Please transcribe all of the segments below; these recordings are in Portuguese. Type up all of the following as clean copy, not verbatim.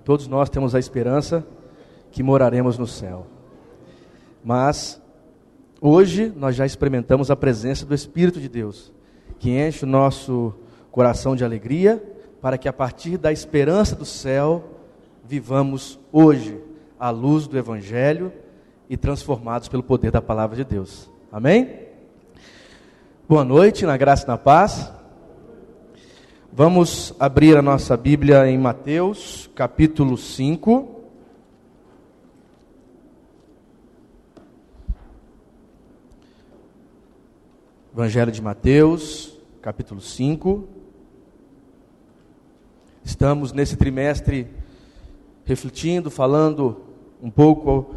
Todos nós temos a esperança que moraremos no céu. Mas hoje nós já experimentamos a presença do Espírito de Deus, que enche o nosso coração de alegria, para que a partir da esperança do céu, vivamos hoje à luz do Evangelho e transformados pelo poder da Palavra de Deus. Amém? Boa noite, na graça e na paz. Vamos abrir a nossa Bíblia em Mateus, capítulo 5. Evangelho de Mateus, capítulo 5. Estamos nesse trimestre refletindo, falando um pouco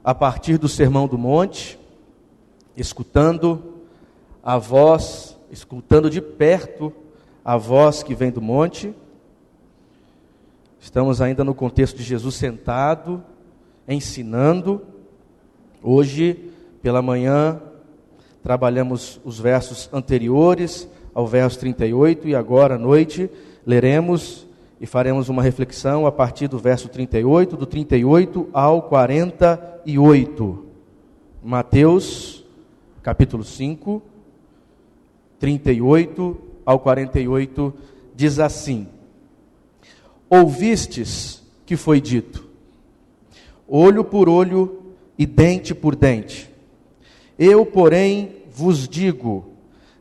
a partir do Sermão do Monte, escutando a voz, escutando de perto a voz que vem do monte. Estamos ainda no contexto de Jesus sentado, ensinando. Hoje, pela manhã, trabalhamos os versos anteriores ao verso 38 e agora à noite leremos e faremos uma reflexão a partir do verso 38, do 38 ao 48. Mateus, capítulo 5, 38 ao 48, diz assim: Ouvistes que foi dito, olho por olho e dente por dente. Eu, porém, vos digo,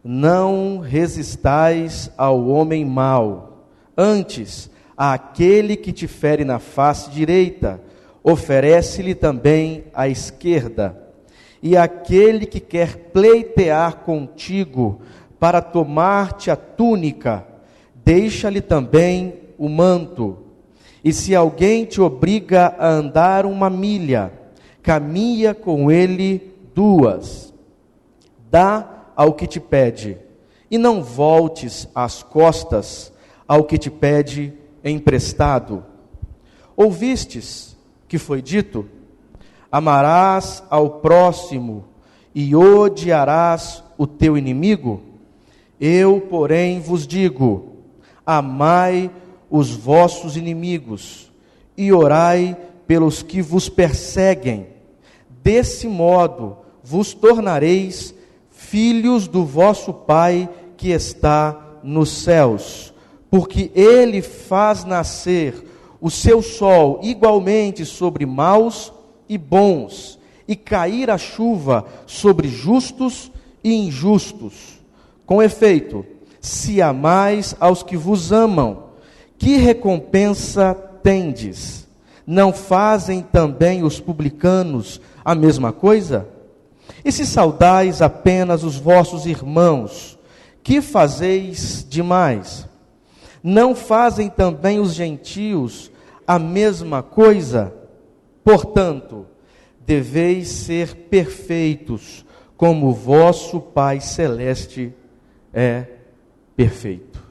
não resistais ao homem mau, antes, àquele que te fere na face direita, oferece-lhe também a esquerda. E aquele que quer pleitear contigo para tomar-te a túnica, deixa-lhe também o manto. E se alguém te obriga a andar 1 milha, caminha com ele 2. Dá ao que te pede, e não voltes as costas ao que te pede emprestado. Ouvistes que foi dito: amarás ao próximo e odiarás o teu inimigo? Eu, porém, vos digo: amai os vossos inimigos e orai pelos que vos perseguem. Desse modo vos tornareis filhos do vosso Pai que está nos céus, porque Ele faz nascer o seu sol igualmente sobre maus e bons, e cair a chuva sobre justos e injustos. Com efeito, se amais aos que vos amam, que recompensa tendes? Não fazem também os publicanos a mesma coisa? E se saudais apenas os vossos irmãos, que fazeis demais? Não fazem também os gentios a mesma coisa? Portanto, deveis ser perfeitos, como o vosso Pai Celeste é perfeito.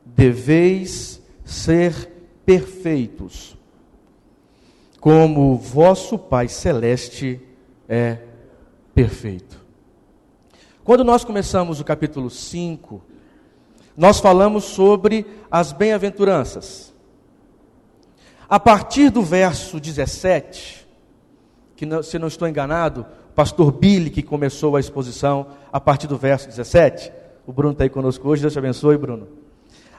Deveis ser perfeitos, como o vosso Pai Celeste é perfeito. Quando nós começamos o capítulo 5, nós falamos sobre as bem-aventuranças. A partir do verso 17, que se não estou enganado, o pastor Billy que começou a exposição a partir do verso 17, o Bruno está aí conosco hoje, Deus te abençoe, Bruno.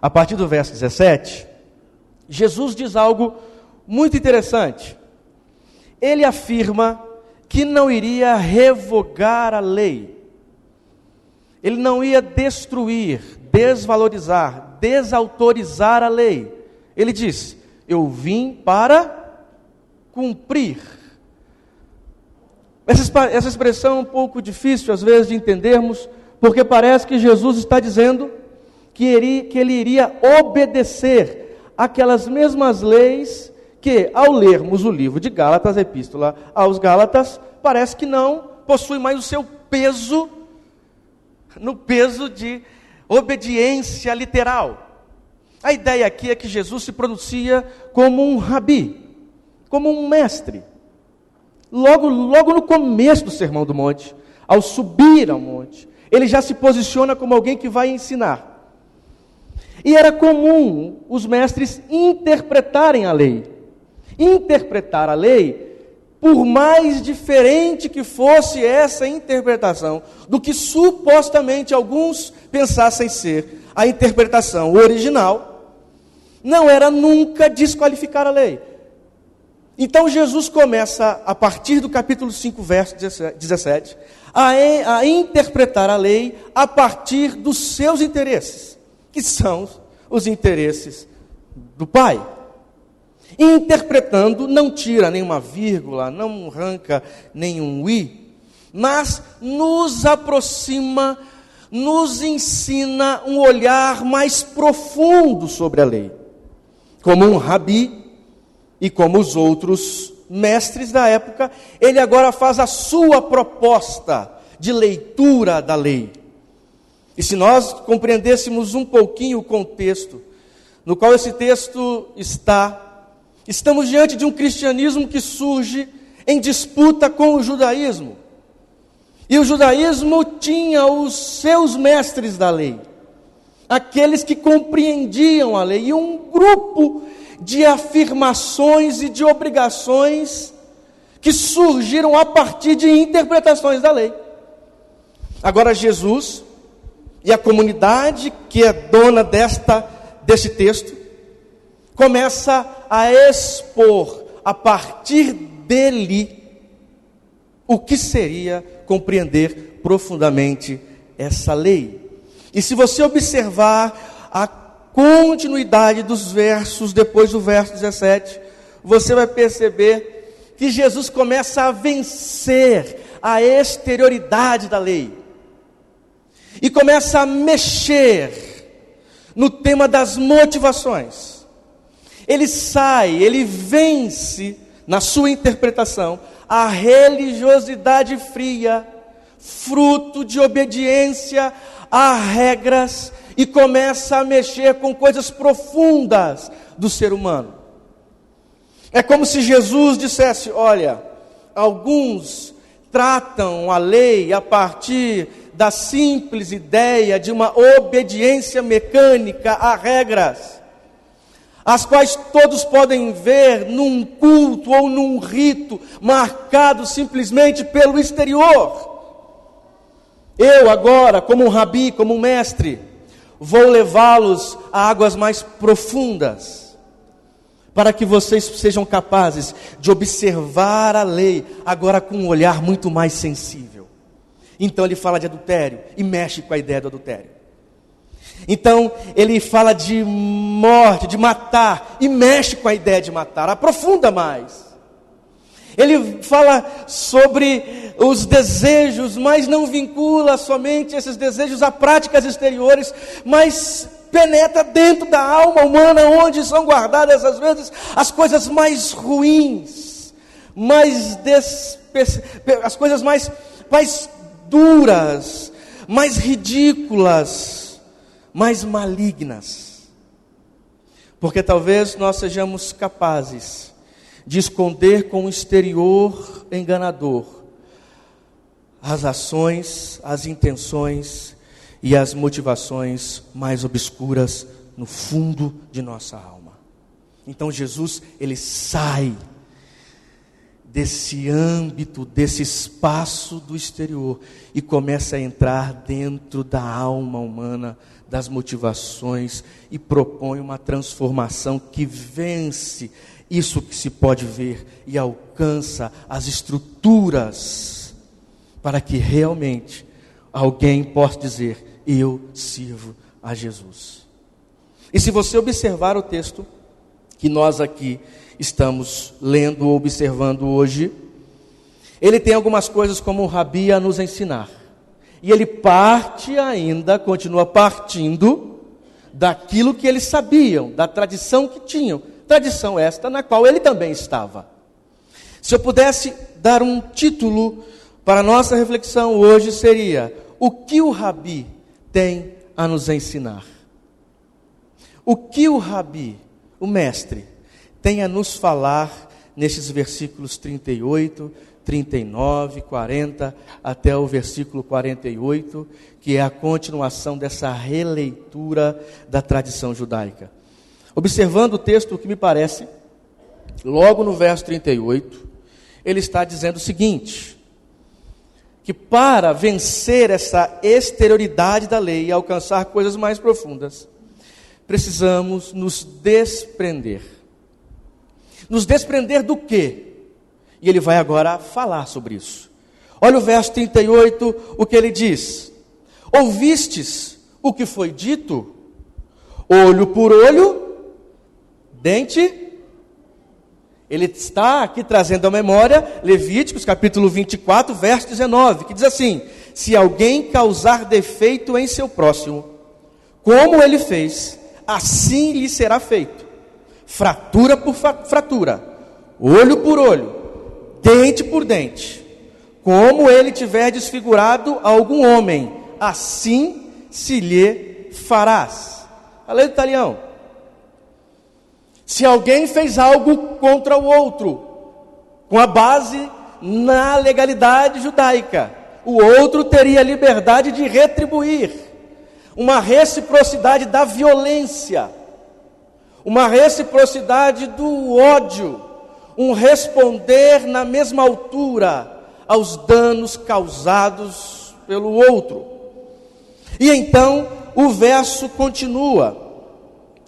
A partir do verso 17, Jesus diz algo muito interessante. Ele afirma que não iria revogar a lei. Ele não ia destruir, desvalorizar, desautorizar a lei. Ele diz: eu vim para cumprir. Essa expressão é um pouco difícil às vezes de entendermos, porque parece que Jesus está dizendo que ele iria obedecer aquelas mesmas leis que, ao lermos o livro de Gálatas, a epístola aos Gálatas, parece que não possui mais o seu peso, no peso de obediência literal. A ideia aqui é que Jesus se pronuncia como um rabi, como um mestre. Logo no começo do Sermão do Monte, ao subir ao monte, ele já se posiciona como alguém que vai ensinar. E era comum os mestres interpretarem a lei. Interpretar a lei, por mais diferente que fosse essa interpretação do que supostamente alguns pensassem ser a interpretação original, não era nunca desqualificar a lei. Então Jesus começa, a partir do capítulo 5, verso 17, a interpretar a lei a partir dos seus interesses, que são os interesses do Pai. Interpretando, não tira nenhuma vírgula, não arranca nenhum i, mas nos aproxima, nos ensina um olhar mais profundo sobre a lei. Como um rabi e como os outros mestres da época, ele agora faz a sua proposta de leitura da lei. E se nós compreendêssemos um pouquinho o contexto no qual esse texto está, estamos diante de um cristianismo que surge em disputa com o judaísmo. E o judaísmo tinha os seus mestres da lei, aqueles que compreendiam a lei, e um grupo de afirmações e de obrigações que surgiram a partir de interpretações da lei. Agora Jesus e a comunidade que é dona deste texto começa a expor a partir dele o que seria compreender profundamente essa lei. E se você observar a continuidade dos versos depois do verso 17, você vai perceber que Jesus começa a vencer a exterioridade da lei e começa a mexer no tema das motivações. Ele vence na sua interpretação a religiosidade fria, fruto de obediência a regras, e começa a mexer com coisas profundas do ser humano. É como se Jesus dissesse: olha, alguns tratam a lei a partir da simples ideia de uma obediência mecânica a regras, as quais todos podem ver num culto ou num rito marcado simplesmente pelo exterior. Eu agora, como um rabi, como um mestre, vou levá-los a águas mais profundas, para que vocês sejam capazes de observar a lei agora com um olhar muito mais sensível. Então ele fala de adultério e mexe com a ideia do adultério. Então ele fala de morte, de matar, e mexe com a ideia de matar, aprofunda mais. Ele fala sobre os desejos, mas não vincula somente esses desejos a práticas exteriores, mas penetra dentro da alma humana, onde são guardadas às vezes as coisas mais ruins, as coisas mais duras, mais ridículas, mais malignas. Porque talvez nós sejamos capazes de esconder com o exterior enganador as ações, as intenções e as motivações mais obscuras no fundo de nossa alma. Então Jesus, ele sai desse âmbito, desse espaço do exterior e começa a entrar dentro da alma humana, das motivações, e propõe uma transformação que vence isso que se pode ver e alcança as estruturas, para que realmente alguém possa dizer: eu sirvo a Jesus. E se você observar o texto que nós aqui estamos lendo ou observando hoje, ele tem algumas coisas como o rabi a nos ensinar. E ele continua partindo daquilo que eles sabiam, da tradição que tinham. Tradição esta na qual ele também estava. Se eu pudesse dar um título para a nossa reflexão hoje, seria: o que o rabi tem a nos ensinar? O que o rabi, o mestre, tem a nos falar nestes versículos 38, 39, 40, até o versículo 48, que é a continuação dessa releitura da tradição judaica. Observando o texto, o que me parece, logo no verso 38, ele está dizendo o seguinte: que para vencer essa exterioridade da lei e alcançar coisas mais profundas, precisamos nos desprender. Nos desprender do quê? E ele vai agora falar sobre isso. Olha o verso 38, o que ele diz: ouvistes o que foi dito? Olho por olho, dente. Ele está aqui trazendo à memória Levíticos capítulo 24, verso 19, que diz assim: se alguém causar defeito em seu próximo, como ele fez, assim lhe será feito. Fratura por fratura, olho por olho, dente por dente. Como ele tiver desfigurado algum homem, assim se lhe farás. A lei do talião. Se alguém fez algo contra o outro, com a base na legalidade judaica, o outro teria liberdade de retribuir. Uma reciprocidade da violência, uma reciprocidade do ódio, um responder na mesma altura aos danos causados pelo outro. E então o verso continua,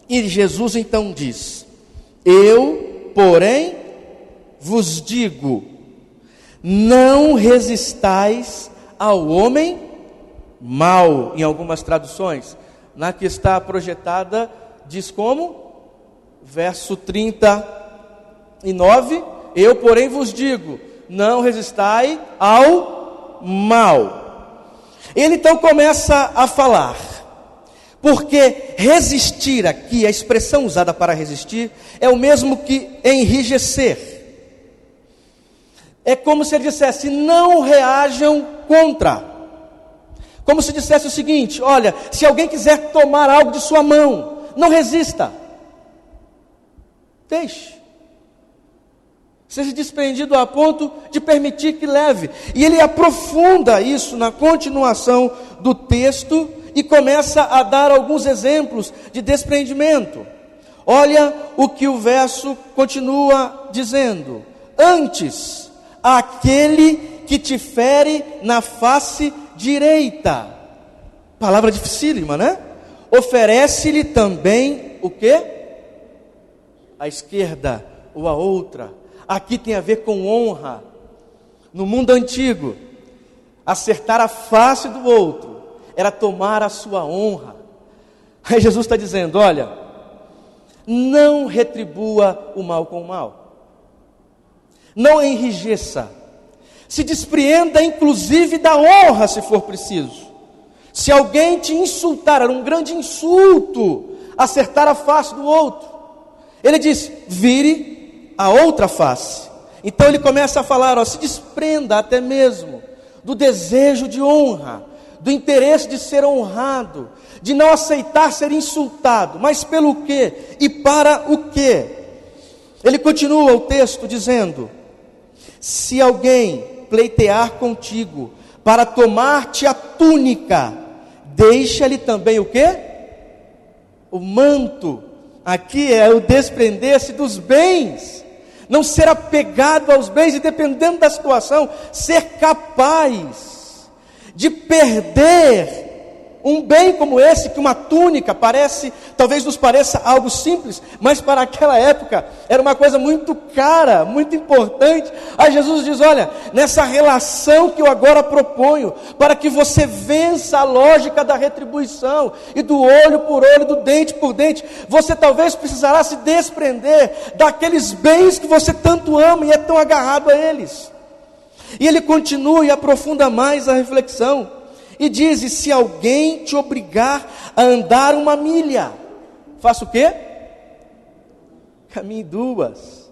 e Jesus então diz: eu, porém, vos digo, não resistais ao homem mau. Em algumas traduções, na que está projetada, diz como? Verso 39, eu, porém, vos digo, não resistai ao mal. Ele então começa a falar, porque resistir aqui, a expressão usada para resistir, é o mesmo que enrijecer. É como se ele dissesse, não reajam contra. Como se dissesse o seguinte: olha, se alguém quiser tomar algo de sua mão, não resista. Deixe. Seja desprendido a ponto de permitir que leve. E ele aprofunda isso na continuação do texto e começa a dar alguns exemplos de desprendimento. Olha o que o verso continua dizendo: antes, aquele que te fere na face direita. Palavra dificílima, né? Oferece-lhe também o quê? A esquerda ou a outra. Aqui tem a ver com honra. No mundo antigo, acertar a face do outro era tomar a sua honra. Aí Jesus está dizendo: olha, não retribua o mal com o mal, não enrijeça, se despreenda inclusive da honra se for preciso. Se alguém te insultar, era um grande insulto acertar a face do outro. Ele diz: vire a outra face. Então ele começa a falar, se desprenda até mesmo do desejo de honra, do interesse de ser honrado, de não aceitar ser insultado. Mas pelo quê? E para o quê? Ele continua o texto dizendo: se alguém pleitear contigo para tomar-te a túnica, deixa-lhe também o quê? O manto. Aqui é o desprender-se dos bens, não ser apegado aos bens e, dependendo da situação, ser capaz de perder um bem como esse, que uma túnica talvez nos pareça algo simples, mas para aquela época era uma coisa muito cara, muito importante. Aí Jesus diz: olha, nessa relação que eu agora proponho, para que você vença a lógica da retribuição, e do olho por olho, do dente por dente, você talvez precisará se desprender daqueles bens que você tanto ama e é tão agarrado a eles. E ele continua e aprofunda mais a reflexão, e diz: e se alguém te obrigar a andar 1 milha, faça o quê? Caminhe 2.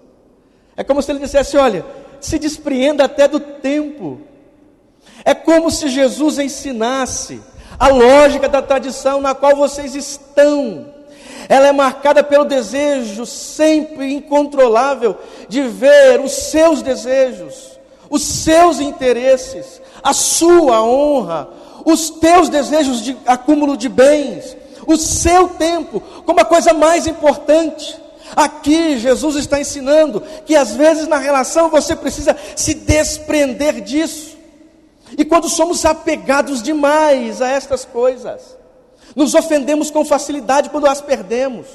É como se ele dissesse: olha, se despreenda até do tempo. É como se Jesus ensinasse a lógica da tradição na qual vocês estão. Ela é marcada pelo desejo sempre incontrolável de ver os seus desejos, os seus interesses, a sua honra, os teus desejos de acúmulo de bens, o seu tempo, como a coisa mais importante. Aqui Jesus está ensinando que às vezes na relação você precisa se desprender disso. E quando somos apegados demais a estas coisas, nos ofendemos com facilidade quando as perdemos.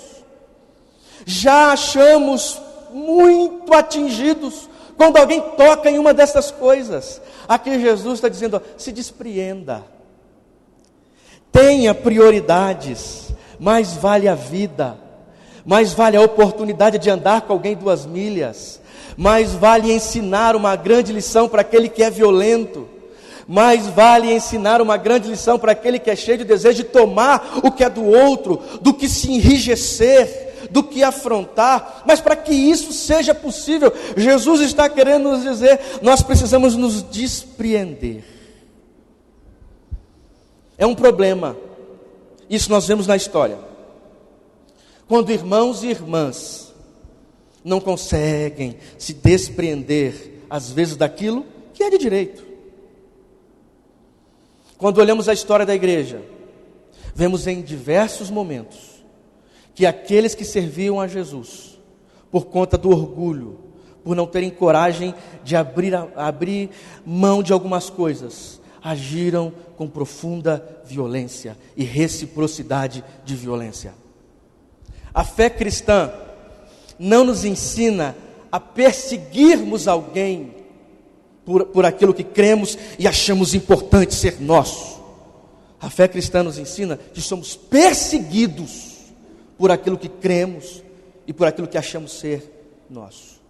Já achamos muito atingidos quando alguém toca em uma dessas coisas. Aqui Jesus está dizendo, se despreenda. Tenha prioridades. Mais vale a vida. Mais vale a oportunidade de andar com alguém 2 milhas. Mais vale ensinar uma grande lição para aquele que é violento. Mais vale ensinar uma grande lição para aquele que é cheio de desejo de tomar o que é do outro, do que se enrijecer, do que afrontar. Mas para que isso seja possível, Jesus está querendo nos dizer, nós precisamos nos despreender. É um problema, isso nós vemos na história, quando irmãos e irmãs não conseguem se despreender, às vezes, daquilo que é de direito. Quando olhamos a história da igreja, vemos em diversos momentos que aqueles que serviam a Jesus, por conta do orgulho, por não terem coragem de abrir mão de algumas coisas, agiram com profunda violência e reciprocidade de violência. A fé cristã não nos ensina a perseguirmos alguém por aquilo que cremos e achamos importante ser nosso. A fé cristã nos ensina que somos perseguidos por aquilo que cremos e por aquilo que achamos ser nosso.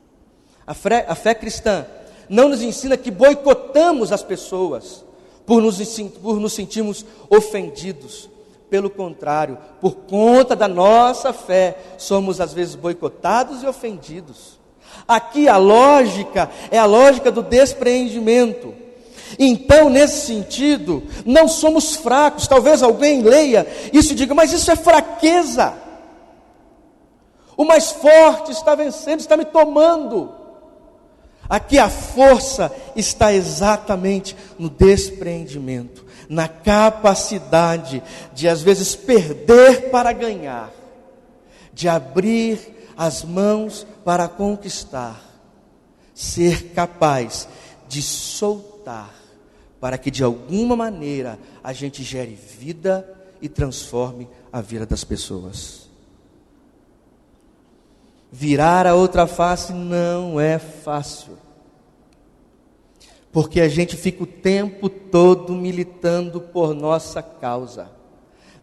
A fé cristã não nos ensina que boicotamos as pessoas por nos sentirmos ofendidos. Pelo contrário, por conta da nossa fé, somos às vezes boicotados e ofendidos. Aqui a lógica é a lógica do despreendimento. Então, nesse sentido, não somos fracos. Talvez alguém leia isso e diga, mas isso é fraqueza. O mais forte está vencendo, está me tomando. Aqui a força está exatamente no despreendimento, na capacidade de às vezes perder para ganhar, de abrir as mãos para conquistar, ser capaz de soltar, para que de alguma maneira a gente gere vida e transforme a vida das pessoas. Virar a outra face não é fácil, porque a gente fica o tempo todo militando por nossa causa,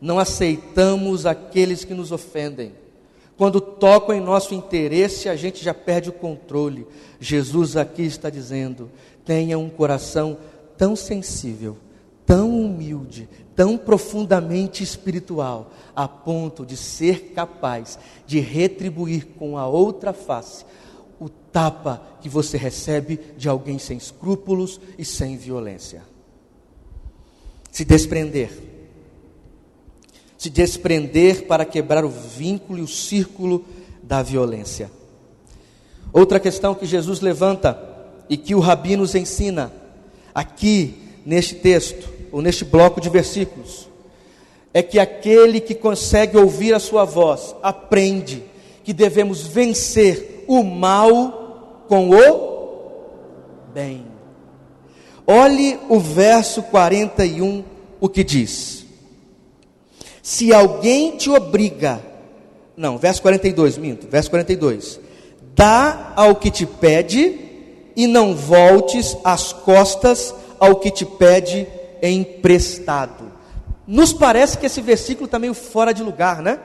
não aceitamos aqueles que nos ofendem. Quando tocam em nosso interesse, a gente já perde o controle. Jesus aqui está dizendo, tenha um coração tão sensível, tão humilde, tão profundamente espiritual, a ponto de ser capaz de retribuir com a outra face o tapa que você recebe de alguém sem escrúpulos e sem violência. Se desprender para quebrar o vínculo e o círculo da violência. Outra questão que Jesus levanta e que o Rabi nos ensina aqui neste texto, ou neste bloco de versículos, é que aquele que consegue ouvir a sua voz, aprende que devemos vencer o mal com o bem. Olhe o verso 41, o que diz. Se alguém te obriga, verso 42, verso 42, dá ao que te pede e não voltes as costas ao que te pede emprestado. Nos parece que esse versículo está meio fora de lugar, né?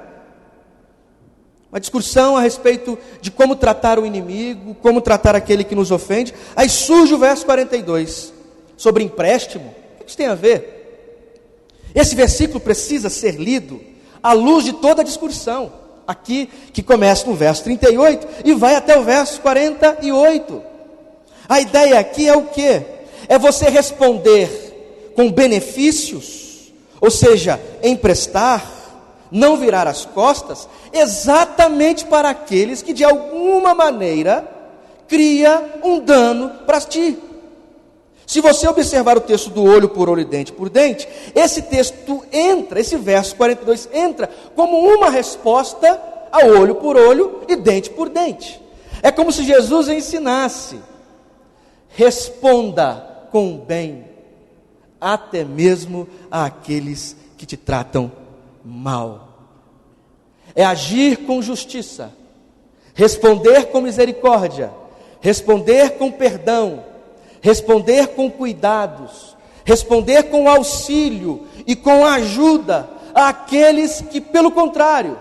Uma discussão a respeito de como tratar o inimigo, como tratar aquele que nos ofende. Aí surge o verso 42, sobre empréstimo. O que isso tem a ver? Esse versículo precisa ser lido à luz de toda a discussão, aqui, que começa no verso 38 e vai até o verso 48. A ideia aqui é o quê? É você responder com benefícios, ou seja, emprestar, não virar as costas, exatamente para aqueles que de alguma maneira cria um dano para ti. Se você observar o texto do olho por olho e dente por dente, esse texto entra, esse verso 42 entra como uma resposta a olho por olho e dente por dente. É como se Jesus ensinasse: responda com o bem, até mesmo àqueles que te tratam mal. É agir com justiça, responder com misericórdia, responder com perdão, responder com cuidados, responder com auxílio e com ajuda àqueles que, pelo contrário,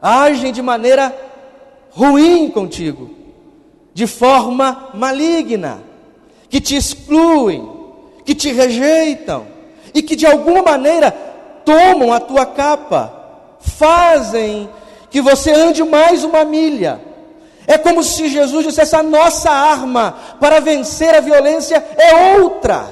agem de maneira ruim contigo, de forma maligna, que te excluem, que te rejeitam e que de alguma maneira tomam a tua capa, fazem que você ande mais uma milha. É como se Jesus dissesse: a nossa arma para vencer a violência é outra.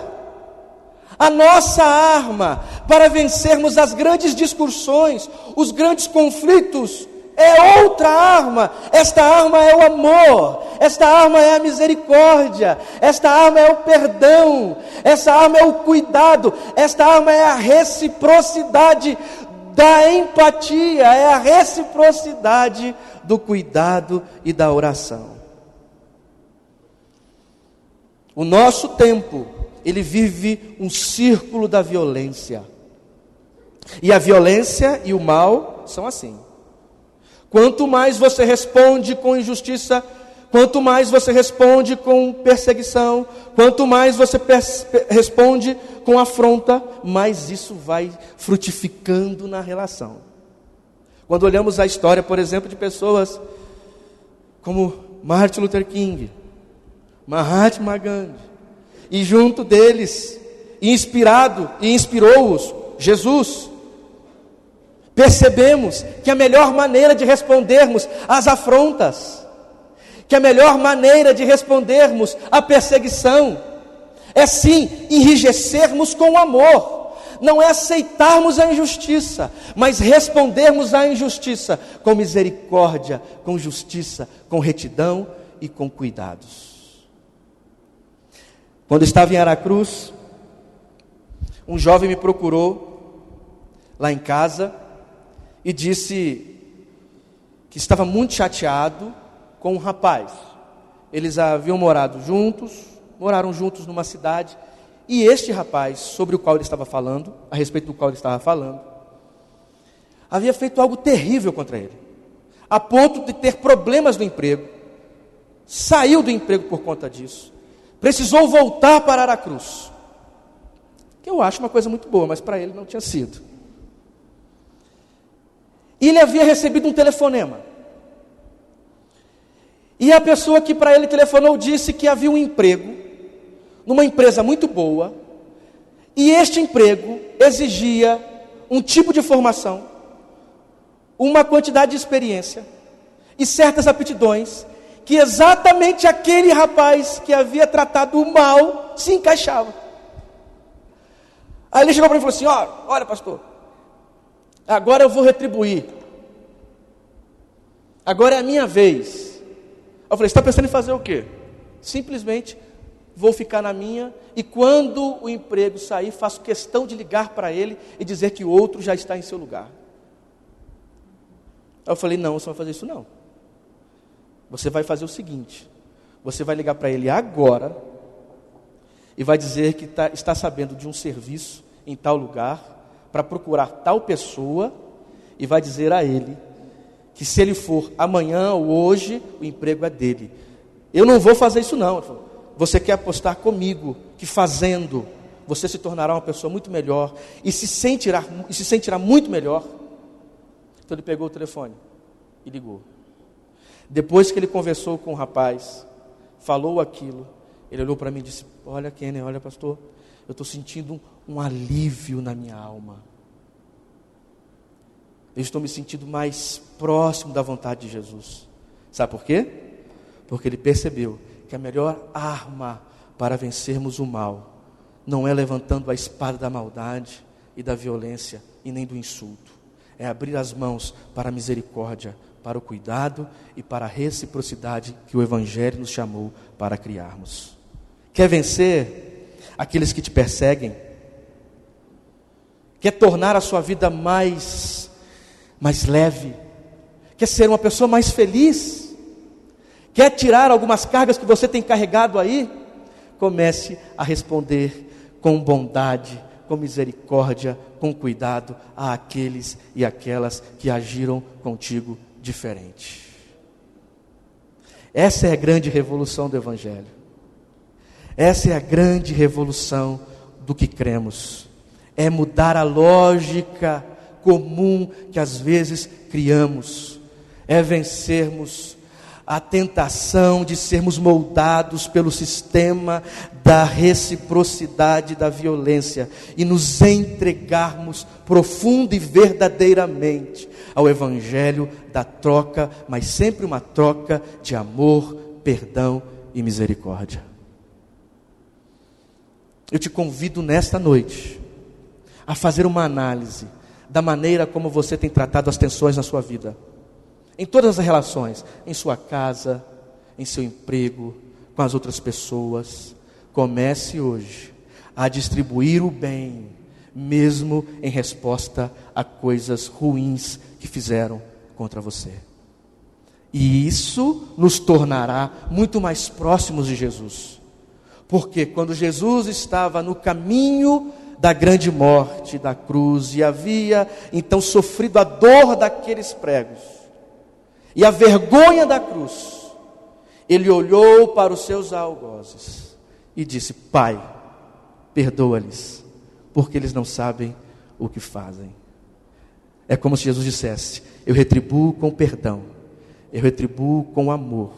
A nossa arma para vencermos as grandes discussões, os grandes conflitos, é outra arma. Esta arma é o amor, esta arma é a misericórdia, esta arma é o perdão, esta arma é o cuidado, esta arma é a reciprocidade da empatia, é a reciprocidade do cuidado e da oração. O nosso tempo, ele vive um círculo da violência. E a violência e o mal são assim. Quanto mais você responde com injustiça, quanto mais você responde com perseguição, quanto mais você responde com afronta, mais isso vai frutificando na relação. Quando olhamos a história, por exemplo, de pessoas como Martin Luther King, Mahatma Gandhi, e junto deles, inspirou-os Jesus, percebemos que a melhor maneira de respondermos às afrontas, que a melhor maneira de respondermos à perseguição, é sim enrijecermos com amor. Não é aceitarmos a injustiça, mas respondermos à injustiça com misericórdia, com justiça, com retidão e com cuidados. Quando estava em Aracruz, um jovem me procurou lá em casa e disse que estava muito chateado com um rapaz. Eles haviam moraram juntos numa cidade. E este rapaz, sobre o qual ele estava falando, a respeito do qual ele estava falando, havia feito algo terrível contra ele, a ponto de ter problemas no emprego, saiu do emprego por conta disso, precisou voltar para Aracruz, que eu acho uma coisa muito boa, mas para ele não tinha sido. E ele havia recebido um telefonema, e a pessoa que para ele telefonou disse que havia um emprego numa empresa muito boa, e este emprego exigia um tipo de formação, uma quantidade de experiência e certas aptidões que exatamente aquele rapaz que havia tratado mal se encaixava. Aí ele chegou para mim e falou assim: olha pastor, agora eu vou retribuir, agora é a minha vez. Eu falei: você está pensando em fazer o quê? Simplesmente vou ficar na minha, e quando o emprego sair, faço questão de ligar para ele e dizer que o outro já está em seu lugar. Aí eu falei: não, você não vai fazer isso não. Você vai fazer o seguinte: você vai ligar para ele agora e vai dizer que está sabendo de um serviço em tal lugar, para procurar tal pessoa, e vai dizer a ele que se ele for amanhã ou hoje, o emprego é dele. Eu não vou fazer isso não. Ele falou: você quer apostar comigo que fazendo, você se tornará uma pessoa muito melhor e se sentirá muito melhor? Então ele pegou o telefone e ligou. Depois que ele conversou com o rapaz, falou aquilo, ele olhou para mim e disse: olha Kenner, olha pastor, eu estou sentindo um alívio na minha alma. Eu estou me sentindo mais próximo da vontade de Jesus. Sabe por quê? Porque ele percebeu que a melhor arma para vencermos o mal não é levantando a espada da maldade e da violência e nem do insulto. É abrir as mãos para a misericórdia, para o cuidado e para a reciprocidade que o Evangelho nos chamou para criarmos. Quer vencer? aqueles que te perseguem? Quer tornar a sua vida mais leve? Quer ser uma pessoa mais feliz? Quer tirar algumas cargas que você tem carregado aí? Comece a responder com bondade, com misericórdia, com cuidado àqueles e aquelas que agiram contigo diferente. Essa é a grande revolução do Evangelho. Essa é a grande revolução do que cremos. É mudar a lógica comum que às vezes criamos. É vencermos a tentação de sermos moldados pelo sistema da reciprocidade da violência e nos entregarmos profunda e verdadeiramente ao Evangelho da troca, mas sempre uma troca de amor, perdão e misericórdia. Eu te convido nesta noite a fazer uma análise da maneira como você tem tratado as tensões na sua vida. Em todas as relações, em sua casa, em seu emprego, com as outras pessoas. Comece hoje a distribuir o bem, mesmo em resposta a coisas ruins que fizeram contra você. E isso nos tornará muito mais próximos de Jesus. Porque quando Jesus estava no caminho da grande morte, da cruz, e havia então sofrido a dor daqueles pregos, e a vergonha da cruz, ele olhou para os seus algozes e disse: Pai, perdoa-lhes, porque eles não sabem o que fazem. É como se Jesus dissesse: eu retribuo com perdão, eu retribuo com amor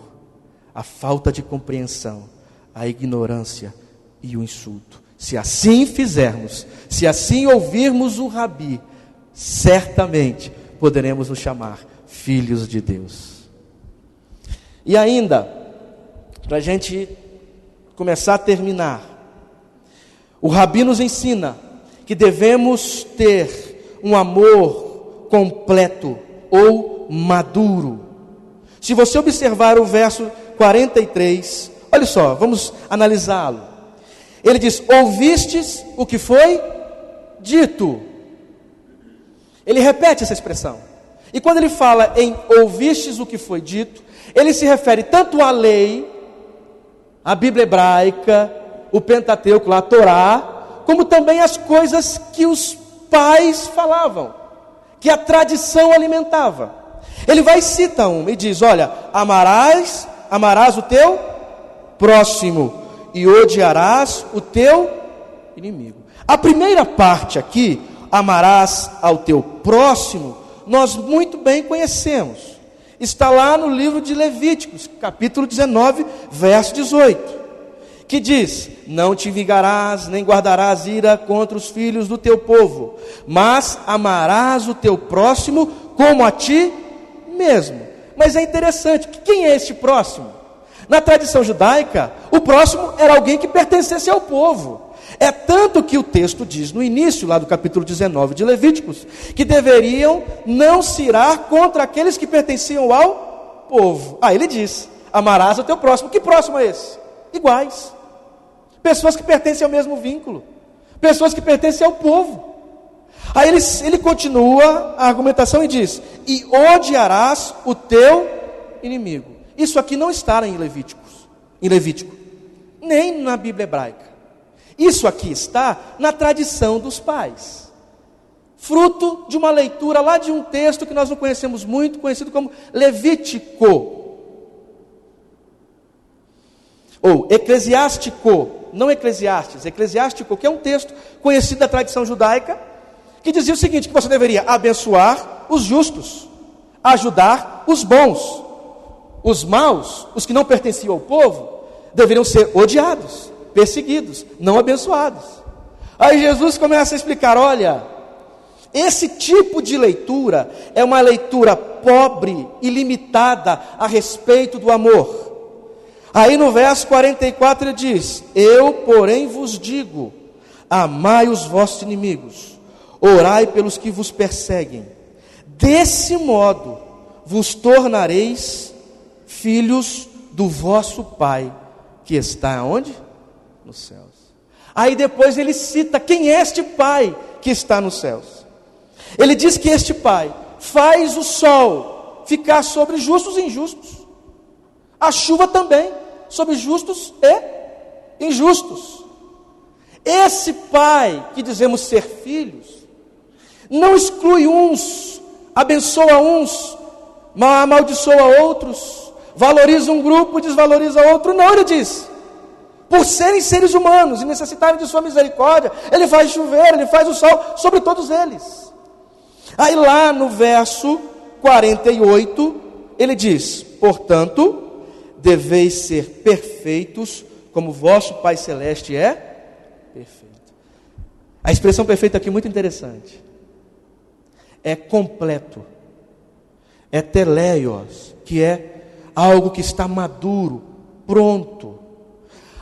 a falta de compreensão, a ignorância e o insulto. Se assim fizermos, se assim ouvirmos o Rabi, certamente poderemos nos chamar filhos de Deus. E ainda, para a gente começar a terminar, o Rabi nos ensina que devemos ter um amor completo ou maduro. Se você observar o verso 43, olha só, vamos analisá-lo. Ele diz: ouvistes o que foi dito. Ele repete essa expressão. E quando ele fala em ouvistes o que foi dito, ele se refere tanto à lei, à Bíblia hebraica, o Pentateuco, a Torá, como também às coisas que os pais falavam, que a tradição alimentava. Ele vai e cita uma e diz: olha, amarás o teu próximo e odiarás o teu inimigo. A primeira parte aqui, amarás ao teu próximo, nós muito bem conhecemos. Está lá no livro de Levíticos, capítulo 19, verso 18, que diz: não te vingarás, nem guardarás ira contra os filhos do teu povo, mas amarás o teu próximo como a ti mesmo. Mas é interessante, quem é este próximo? Na tradição judaica, o próximo era alguém que pertencesse ao povo. É tanto que o texto diz no início, lá do capítulo 19 de Levíticos, que deveriam não se irar contra aqueles que pertenciam ao povo. Ele diz: amarás o teu próximo. Que próximo é esse? Iguais. Pessoas que pertencem ao mesmo vínculo. Pessoas que pertencem ao povo. Aí ele continua a argumentação e diz: e odiarás o teu inimigo. Isso aqui não está em Levítico, nem na Bíblia hebraica. Isso aqui está na tradição dos pais, fruto de uma leitura lá de um texto que nós não conhecemos muito, conhecido como Levítico, ou Eclesiástico, não Eclesiastes, Eclesiástico, que é um texto conhecido da tradição judaica, que dizia o seguinte: que você deveria abençoar os justos, ajudar os bons, os maus, os que não pertenciam ao povo, deveriam ser odiados, perseguidos, não abençoados. Aí Jesus começa a explicar: olha, esse tipo de leitura é uma leitura pobre e limitada a respeito do amor. Aí no verso 44 ele diz: eu, porém, vos digo, amai os vossos inimigos, orai pelos que vos perseguem, desse modo vos tornareis filhos do vosso Pai, que está onde? Nos céus. Aí depois ele cita quem é este Pai que está nos céus. Ele diz que este Pai faz o sol ficar sobre justos e injustos, a chuva também sobre justos e injustos. Esse Pai que dizemos ser filhos, não exclui uns, abençoa uns, amaldiçoa outros, valoriza um grupo, desvaloriza outro. Não, ele diz, por serem seres humanos e necessitarem de sua misericórdia, ele faz chover, ele faz o sol sobre todos eles. Aí lá no verso 48, ele diz, portanto, deveis ser perfeitos, como vosso Pai Celeste é perfeito. A expressão perfeita aqui é muito interessante. É completo. É teleios, que é algo que está maduro, pronto.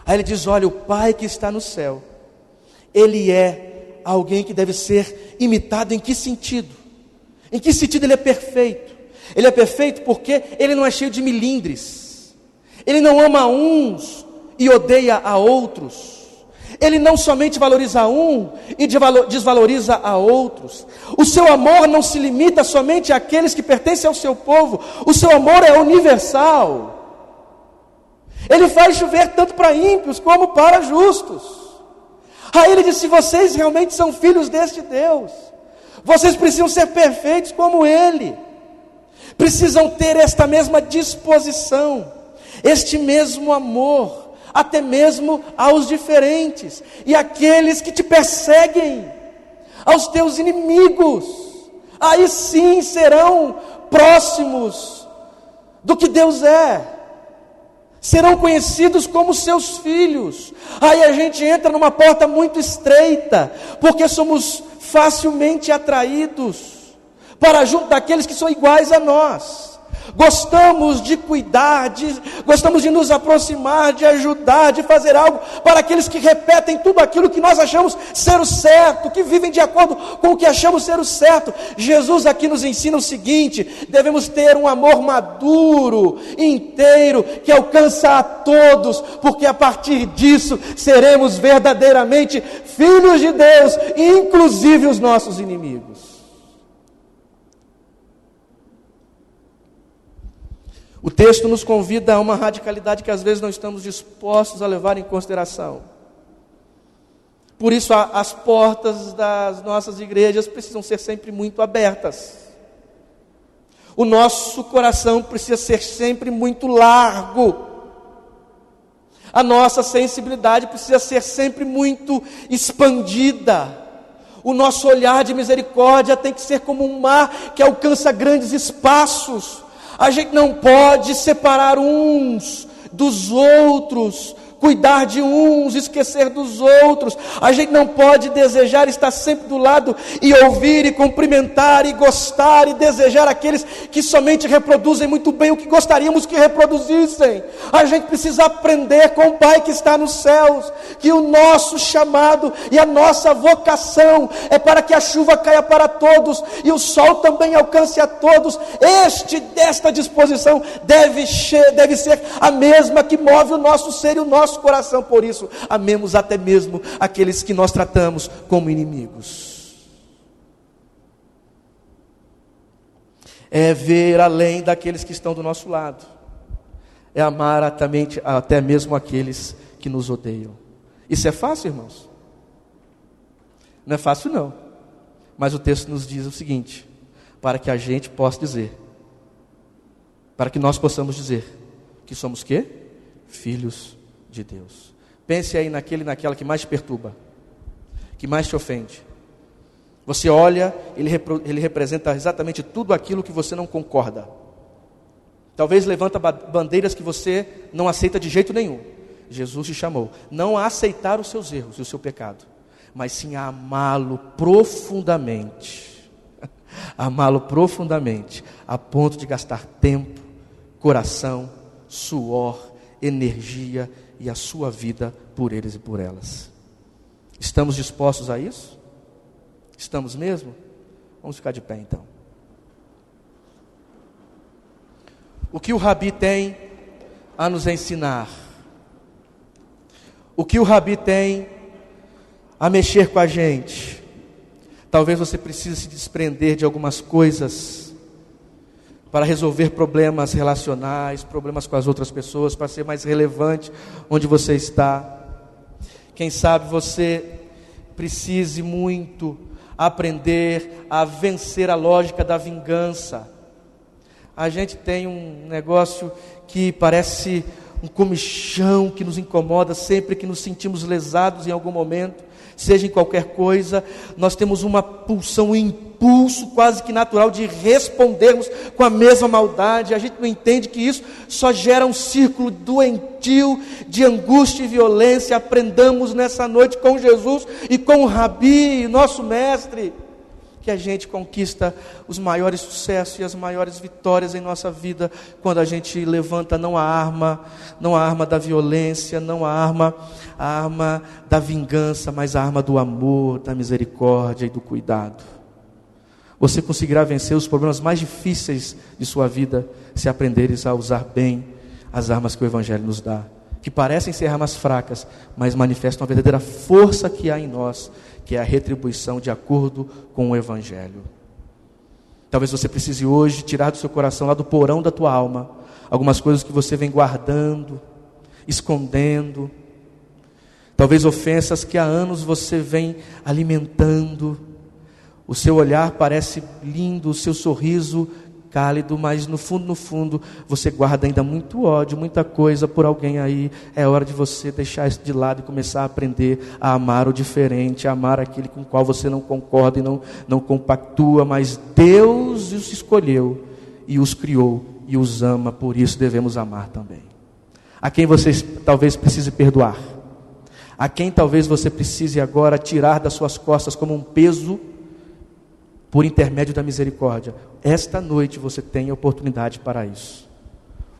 Aí ele diz, olha, o Pai que está no céu, ele é alguém que deve ser imitado em que sentido? Em que sentido ele é perfeito? Ele é perfeito porque ele não é cheio de milindres. Ele não ama uns e odeia a outros. Ele não somente valoriza um e desvaloriza a outros. O seu amor não se limita somente àqueles que pertencem ao seu povo. O seu amor é universal. Ele faz chover tanto para ímpios como para justos. Aí ele diz, se vocês realmente são filhos deste Deus, vocês precisam ser perfeitos como Ele. Precisam ter esta mesma disposição, este mesmo amor, até mesmo aos diferentes, e aqueles que te perseguem, aos teus inimigos. Aí sim serão próximos do que Deus é. Serão conhecidos como seus filhos. Aí a gente entra numa porta muito estreita, porque somos facilmente atraídos para junto daqueles que são iguais a nós. Gostamos de cuidar, gostamos de nos aproximar, de ajudar, de fazer algo para aqueles que repetem tudo aquilo que nós achamos ser o certo, que vivem de acordo com o que achamos ser o certo. Jesus aqui nos ensina o seguinte: devemos ter um amor maduro, inteiro, que alcança a todos, porque a partir disso seremos verdadeiramente filhos de Deus, inclusive os nossos inimigos. O texto nos convida a uma radicalidade que às vezes não estamos dispostos a levar em consideração. Por isso as portas das nossas igrejas precisam ser sempre muito abertas. O nosso coração precisa ser sempre muito largo. A nossa sensibilidade precisa ser sempre muito expandida. O nosso olhar de misericórdia tem que ser como um mar que alcança grandes espaços. A gente não pode separar uns dos outros, cuidar de uns, esquecer dos outros. A gente não pode desejar estar sempre do lado e ouvir e cumprimentar e gostar e desejar aqueles que somente reproduzem muito bem o que gostaríamos que reproduzissem. A gente precisa aprender com o Pai que está nos céus, que o nosso chamado e a nossa vocação é para que a chuva caia para todos e o sol também alcance a todos. Desta disposição deve ser a mesma que move o nosso ser e o nosso coração. Por isso, amemos até mesmo aqueles que nós tratamos como inimigos. É ver além daqueles que estão do nosso lado. É amar até mesmo aqueles que nos odeiam. Isso é fácil, irmãos? Não é fácil não. Mas o texto nos diz o seguinte: para que a gente possa dizer, para que nós possamos dizer que somos quê? Filhos de Deus. Pense aí naquele e naquela que mais te perturba, que mais te ofende. Você olha, ele representa exatamente tudo aquilo que você não concorda. Talvez levanta bandeiras que você não aceita de jeito nenhum. Jesus te chamou não a aceitar os seus erros e o seu pecado, mas sim a amá-lo profundamente. Amá-lo profundamente, a ponto de gastar tempo, coração, suor, energia e a sua vida por eles e por elas. Estamos dispostos a isso? Estamos mesmo? Vamos ficar de pé então. O que o Rabi tem a nos ensinar? O que o Rabi tem a mexer com a gente. Talvez você precise se desprender de algumas coisas para resolver problemas relacionais, problemas com as outras pessoas, para ser mais relevante onde você está. Quem sabe você precise muito aprender a vencer a lógica da vingança. A gente tem um negócio que parece um comichão que nos incomoda sempre que nos sentimos lesados em algum momento, seja em qualquer coisa. Nós temos uma pulsão, um impulso quase que natural de respondermos com a mesma maldade. A gente não entende que isso só gera um círculo doentio de angústia e violência. Aprendamos nessa noite com Jesus e com o Rabi, nosso mestre, que a gente conquista os maiores sucessos e as maiores vitórias em nossa vida quando a gente levanta não a arma da violência, não a arma da vingança, mas a arma do amor, da misericórdia e do cuidado. Você conseguirá vencer os problemas mais difíceis de sua vida se aprenderes a usar bem as armas que o Evangelho nos dá, que parecem ser armas fracas, mas manifestam a verdadeira força que há em nós, que é a retribuição de acordo com o Evangelho. Talvez você precise hoje tirar do seu coração, lá do porão da tua alma, algumas coisas que você vem guardando, escondendo. Talvez ofensas que há anos você vem alimentando. O seu olhar parece lindo, o seu sorriso cálido, mas no fundo, você guarda ainda muito ódio, muita coisa por alguém aí. É hora de você deixar isso de lado e começar a aprender a amar o diferente, a amar aquele com o qual você não concorda e não compactua, mas Deus os escolheu e os criou e os ama, por isso devemos amar também. A quem você talvez precise perdoar, a quem talvez você precise agora tirar das suas costas como um peso, por intermédio da misericórdia. Esta noite você tem a oportunidade para isso.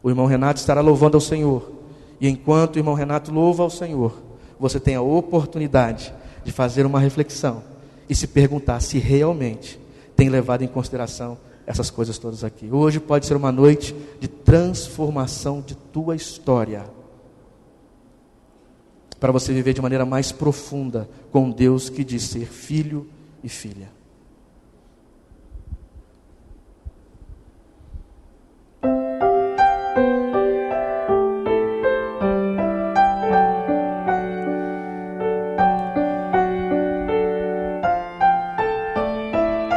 O irmão Renato estará louvando ao Senhor, e enquanto o irmão Renato louva ao Senhor, você tem a oportunidade de fazer uma reflexão e se perguntar se realmente tem levado em consideração essas coisas todas aqui. Hoje pode ser uma noite de transformação de tua história, para você viver de maneira mais profunda com Deus que diz ser filho e filha.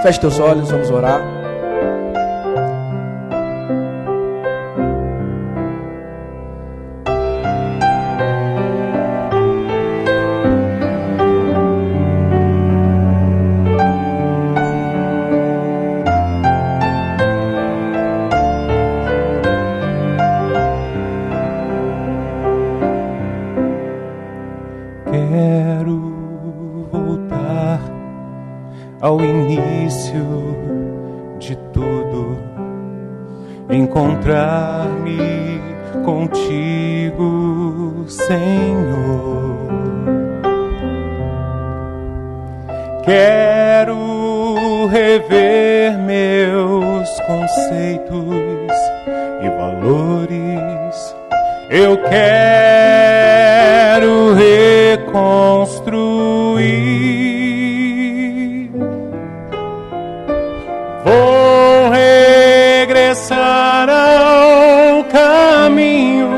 Feche teus olhos, vamos orar. Quero voltar ao início de tudo, encontrar-me contigo, Senhor. Quero rever meus conceitos e valores. Eu quero reconstruir. Vou regressar ao caminho,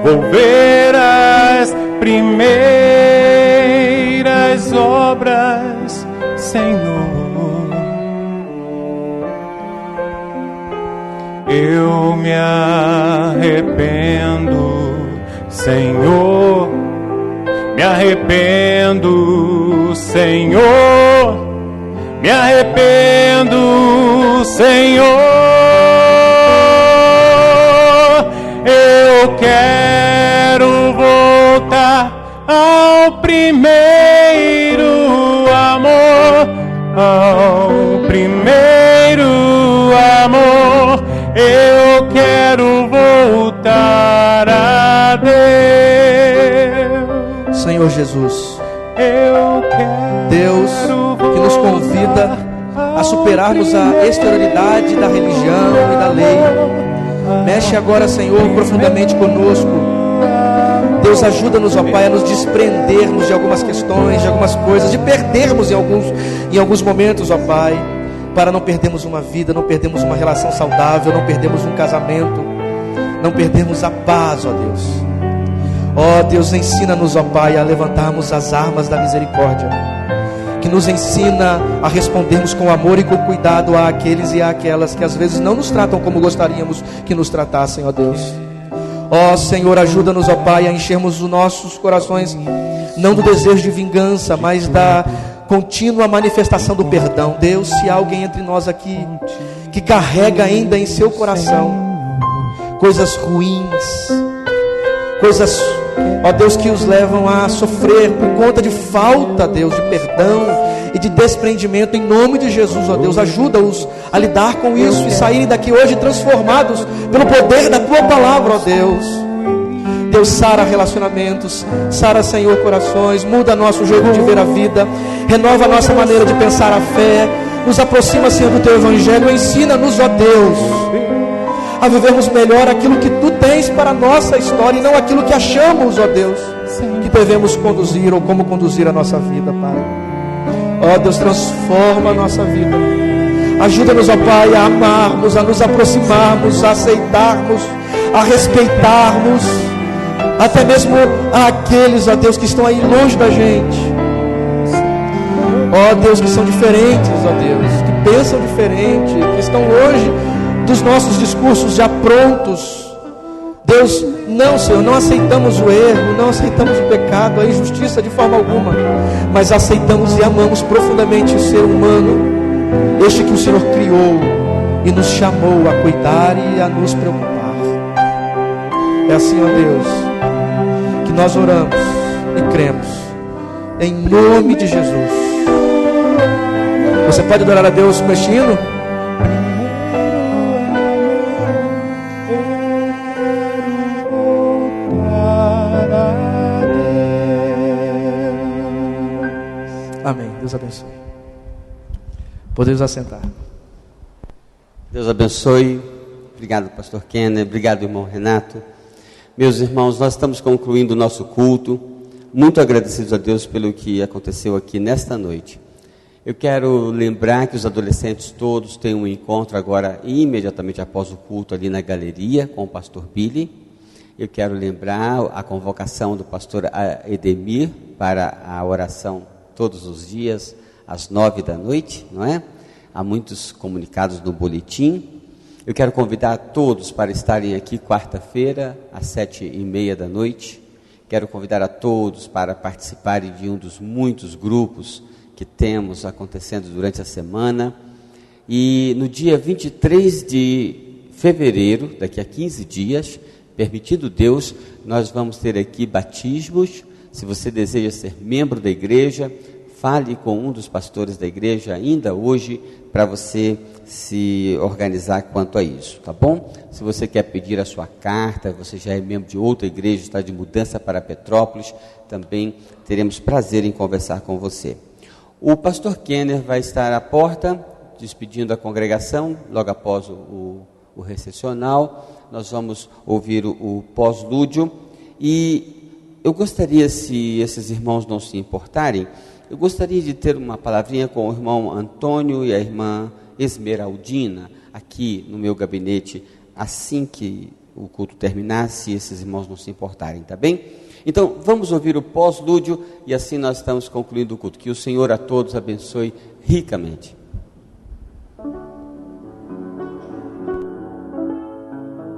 vou ver as primeiras obras, Senhor. Eu me arrependo, Senhor, me arrependo, Senhor, me arrependo, Senhor. Eu quero voltar ao primeiro amor, ao primeiro amor. Eu quero voltar a Deus. Senhor Jesus, Eu quero Deus que nos convida a superarmos a exterioridade da religião e da lei. Mexe agora, Senhor, profundamente conosco. Deus, ajuda-nos, ó Pai, a nos desprendermos de algumas questões, de algumas coisas, de perdermos em alguns momentos, ó Pai, para não perdermos uma vida, não perdermos uma relação saudável, não perdermos um casamento, não perdermos a paz, ó Deus. Ó Deus, ensina-nos, ó Pai, a levantarmos as armas da misericórdia, que nos ensina a respondermos com amor e com cuidado àqueles e àquelas que às vezes não nos tratam como gostaríamos que nos tratassem, ó Deus. Ó Senhor, ajuda-nos, ó Pai, a enchermos os nossos corações, não do desejo de vingança, mas da contínua manifestação do perdão. Deus, se há alguém entre nós aqui que carrega ainda em seu coração coisas ruins, coisas, ó Deus, que os levam a sofrer por conta de falta, Deus, de perdão e de desprendimento, em nome de Jesus, ó Deus, ajuda-os a lidar com isso e saírem daqui hoje transformados pelo poder da Tua palavra, ó Deus. Deus, sara relacionamentos, sara, Senhor, corações, muda nosso jeito de ver a vida, renova a nossa maneira de pensar a fé, nos aproxima, Senhor, do Teu Evangelho, ensina-nos, ó Deus, a vivermos melhor aquilo que Tu tens para a nossa história e não aquilo que achamos, ó Deus, que devemos conduzir ou como conduzir a nossa vida, Pai. Ó Deus, transforma a nossa vida. Ajuda-nos, ó Pai, a amarmos, a nos aproximarmos, a aceitarmos, a respeitarmos, até mesmo aqueles, ó Deus, que estão aí longe da gente. Ó Deus, que são diferentes, ó Deus, que pensam diferente, que estão longe dos nossos discursos já prontos. Deus, não, Senhor, não aceitamos o erro, não aceitamos o pecado, a injustiça de forma alguma, mas aceitamos e amamos profundamente o ser humano, este que o Senhor criou e nos chamou a cuidar e a nos preocupar. É assim, ó Deus, que nós oramos e cremos, em nome de Jesus. Você pode adorar a Deus com este hino? Amém. Deus abençoe. Podemos assentar. Deus abençoe. Obrigado, pastor Kenner. Obrigado, irmão Renato. Meus irmãos, nós estamos concluindo o nosso culto. Muito agradecidos a Deus pelo que aconteceu aqui nesta noite. Eu quero lembrar que os adolescentes todos têm um encontro agora, imediatamente após o culto, ali na galeria, com o pastor Billy. Eu quero lembrar a convocação do pastor Edemir para a oração todos os dias, às 9h, não é? Há muitos comunicados no boletim. Eu quero convidar a todos para estarem aqui quarta-feira, às 7h30. Quero convidar a todos para participarem de um dos muitos grupos que temos acontecendo durante a semana. E no dia 23 de fevereiro, daqui a 15 dias, permitindo Deus, nós vamos ter aqui batismos. Se você deseja ser membro da igreja, fale com um dos pastores da igreja ainda hoje, para você se organizar quanto a isso, tá bom? Se você quer pedir a sua carta, você já é membro de outra igreja, está de mudança para Petrópolis, também teremos prazer em conversar com você. O pastor Kenner vai estar à porta, despedindo a congregação, logo após o recepcional. Nós vamos ouvir o pós-lúdio, e eu gostaria, se esses irmãos não se importarem, eu gostaria de ter uma palavrinha com o irmão Antônio e a irmã Esmeraldina, aqui no meu gabinete, assim que o culto terminar, se esses irmãos não se importarem, tá bem? Então, vamos ouvir o pós-lúdio, e assim nós estamos concluindo o culto. Que o Senhor a todos abençoe ricamente.